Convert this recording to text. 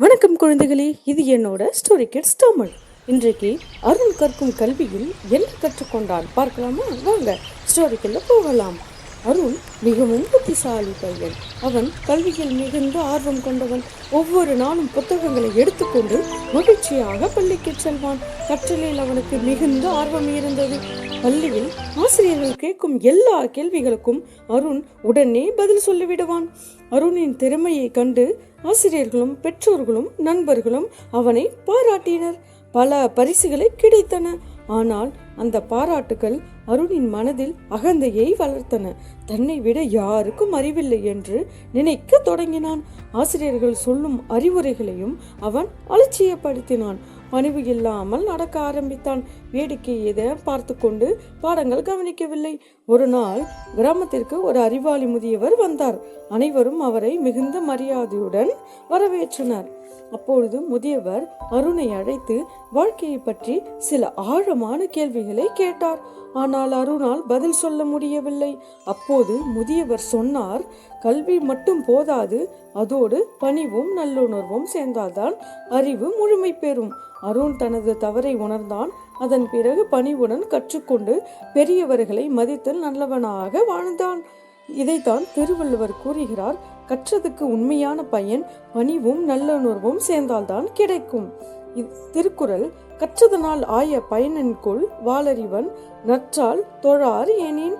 வணக்கம் குழந்தைகளே, இது என்னோட ஸ்டோரி கிட்ஸ் தமிழ். இன்றைக்கு அருண் கற்கும் கல்வியில் என்ன கற்றுக்கொண்டான் பார்க்கலாமா? வாங்க ஸ்டோரிக்குள்ள போகலாம். அருண் மிகவும் புத்திசாலி பையன். அவன் கல்வியில் மிகுந்த ஆர்வம் கொண்டவன். ஒவ்வொரு நாளும் புத்தகங்களை எடுத்துக்கொண்டு மகிழ்ச்சியாக பள்ளிக்கு செல்வான். கற்றலில் அவனுக்கு மிகுந்த ஆர்வம் இருந்தது. பள்ளியில் ஆசிரியர்கள் கேட்கும் எல்லா கேள்விகளுக்கும் அருண் உடனே பதில் சொல்லிவிடுவான். அருணின் திறமையை கண்டு ஆசிரியர்களும் பெற்றோர்களும் நண்பர்களும் அவனை பாராட்டினர். பல பரிசுகளை கிடைத்தன. ஆனால் அந்த பாராட்டுகள் அருணின் மனதில் அகந்தையை வளர்த்தன. தன்னை விட யாருக்கும் அறிவில்லை என்று நினைக்க தொடங்கினான். ஆசிரியர்கள் சொல்லும் அறிவுரைகளையும் அவன் அலட்சியப்படுத்தினான். பணிவு இல்லாமல் நடக்க ஆரம்பித்தான். வேடிக்கையை பார்த்து கொண்டு பாடங்கள் கவனிக்கவில்லை. ஒரு நாள் கிராமத்திற்கு ஒரு அறிவாளி முதியவர் வந்தார். அனைவரும் அவரை மிகுந்த மரியாதையுடன் வரவேற்றனர். அப்பொழுது முதியவர் அருணை அழைத்து வாழ்க்கையை பற்றி சில ஆழமான கேள்விகளை கேட்டார். ஆனால் அருணால் பதில் சொல்ல முடியவில்லை. அப்போது முதியவர் சொன்னார், கல்வி மட்டும் போதாது, அதோடு பணிவும் நல்லுணர்வும் சேர்ந்தால்தான் அறிவு முழுமை பெறும். அருண் தனது தவறை உணர்ந்தான். அதன் பிறகு பணிவுடன் கற்றுக்கொண்டு பெரியவர்களை மதித்தல் நல்லவனாக வாழ்ந்தான். இதைத்தான் திருவள்ளுவர் கூறுகிறார், கற்றதுக்கு உண்மையான பயன் பணிவும் நல்லுணர்வும் சேர்ந்தால்தான் கிடைக்கும். திருக்குறள், கற்றதனால் ஆய பயனின்கொள் வாளறிவன் நற்றால் தொழார் எனின்